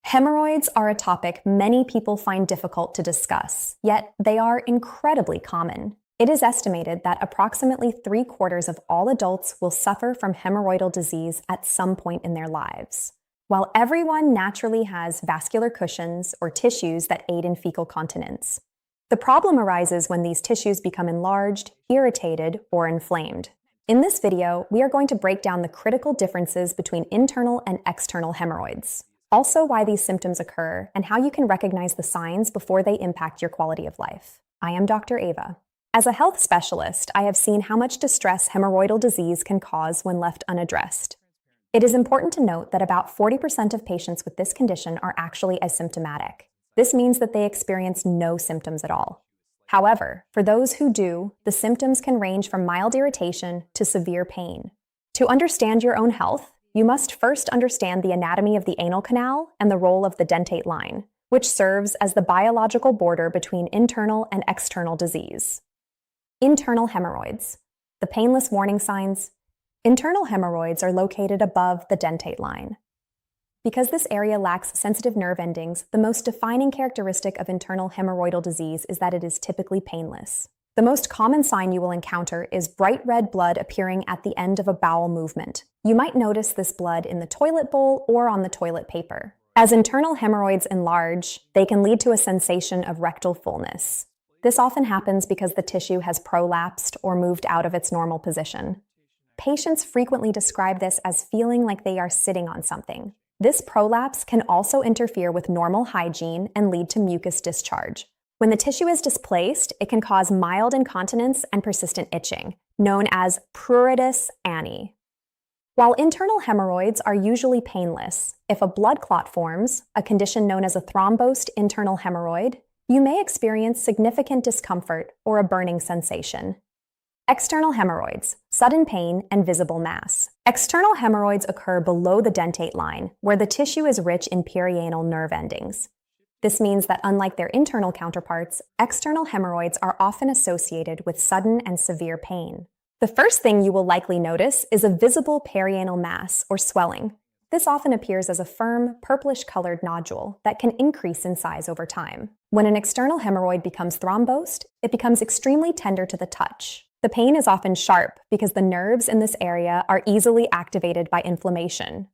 Hemorrhoids are a topic many people find difficult to discuss, yet they are incredibly common. It is estimated that approximately 3/4 of all adults will suffer from hemorrhoidal disease at some point in their lives. While everyone naturally has vascular cushions or tissues that aid in fecal continence, the problem arises when these tissues become enlarged, irritated, or inflamed. In this video, we are going to break down the critical differences between internal and external hemorrhoids. Also, why these symptoms occur and how you can recognize the signs before they impact your quality of life. I am Dr. Ava. As a health specialist, I have seen how much distress hemorrhoidal disease can cause when left unaddressed. It is important to note that about 40% of patients with this condition are actually asymptomatic. This means that they experience no symptoms at all. However, for those who do, the symptoms can range from mild irritation to severe pain. To understand your own health, you must first understand the anatomy of the anal canal and the role of the dentate line, which serves as the biological border between internal and external disease. Internal hemorrhoids. The painless warning signs. Internal hemorrhoids are located above the dentate line. Because this area lacks sensitive nerve endings, the most defining characteristic of internal hemorrhoidal disease is that it is typically painless. The most common sign you will encounter is bright red blood appearing at the end of a bowel movement. You might notice this blood in the toilet bowl or on the toilet paper. As internal hemorrhoids enlarge, they can lead to a sensation of rectal fullness. This often happens because the tissue has prolapsed or moved out of its normal position. Patients frequently describe this as feeling like they are sitting on something. This prolapse can also interfere with normal hygiene and lead to mucus discharge. When the tissue is displaced, it can cause mild incontinence and persistent itching, known as pruritus ani. While internal hemorrhoids are usually painless, if a blood clot forms, a condition known as a thrombosed internal hemorrhoid, you may experience significant discomfort or a burning sensation. External hemorrhoids, sudden pain and visible mass. External hemorrhoids occur below the dentate line, where the tissue is rich in perianal nerve endings. This means that unlike their internal counterparts, external hemorrhoids are often associated with sudden and severe pain. The first thing you will likely notice is a visible perianal mass or swelling. This often appears as a firm, purplish-colored nodule that can increase in size over time. When an external hemorrhoid becomes thrombosed, it becomes extremely tender to the touch. The pain is often sharp because the nerves in this area are easily activated by inflammation.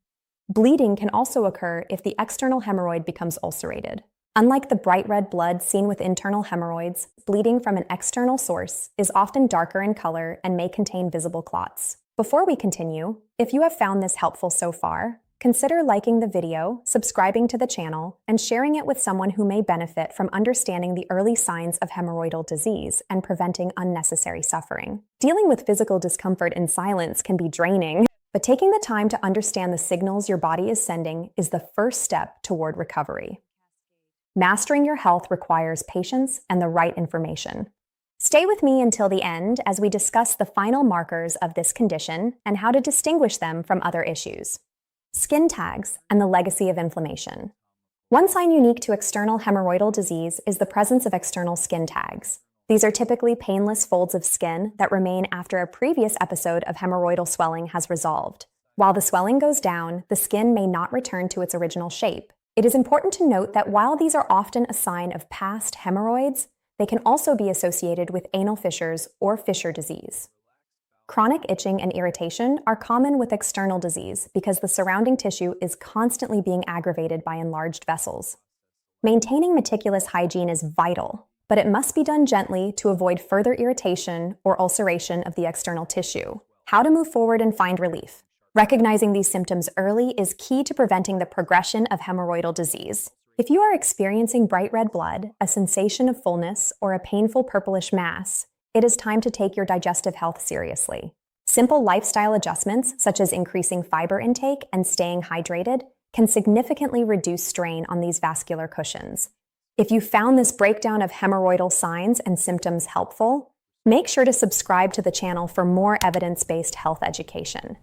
Bleeding can also occur if the external hemorrhoid becomes ulcerated. Unlike the bright red blood seen with internal hemorrhoids, bleeding from an external source is often darker in color and may contain visible clots. Before we continue, if you have found this helpful so far, consider liking the video, subscribing to the channel, and sharing it with someone who may benefit from understanding the early signs of hemorrhoidal disease and preventing unnecessary suffering. Dealing with physical discomfort in silence can be draining, but taking the time to understand the signals your body is sending is the first step toward recovery. Mastering your health requires patience and the right information. Stay with me until the end as we discuss the final markers of this condition and how to distinguish them from other issues. Skin tags and the legacy of inflammation. One sign unique to external hemorrhoidal disease is the presence of external skin tags. These are typically painless folds of skin that remain after a previous episode of hemorrhoidal swelling has resolved. While the swelling goes down, the skin may not return to its original shape. It is important to note that while these are often a sign of past hemorrhoids, they can also be associated with anal fissures or fissure disease. Chronic itching and irritation are common with external disease because the surrounding tissue is constantly being aggravated by enlarged vessels. Maintaining meticulous hygiene is vital, but it must be done gently to avoid further irritation or ulceration of the external tissue. How to move forward and find relief. Recognizing these symptoms early is key to preventing the progression of hemorrhoidal disease. If you are experiencing bright red blood, a sensation of fullness, or a painful purplish mass, it is time to take your digestive health seriously. Simple lifestyle adjustments, such as increasing fiber intake and staying hydrated, can significantly reduce strain on these vascular cushions. If you found this breakdown of hemorrhoidal signs and symptoms helpful, make sure to subscribe to the channel for more evidence-based health education.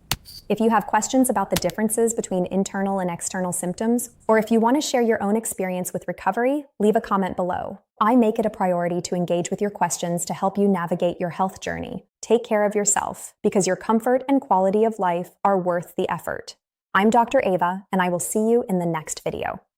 If you have questions about the differences between internal and external symptoms, or if you want to share your own experience with recovery, leave a comment below. I make it a priority to engage with your questions to help you navigate your health journey. Take care of yourself, because your comfort and quality of life are worth the effort. I'm Dr. Ava, and I will see you in the next video.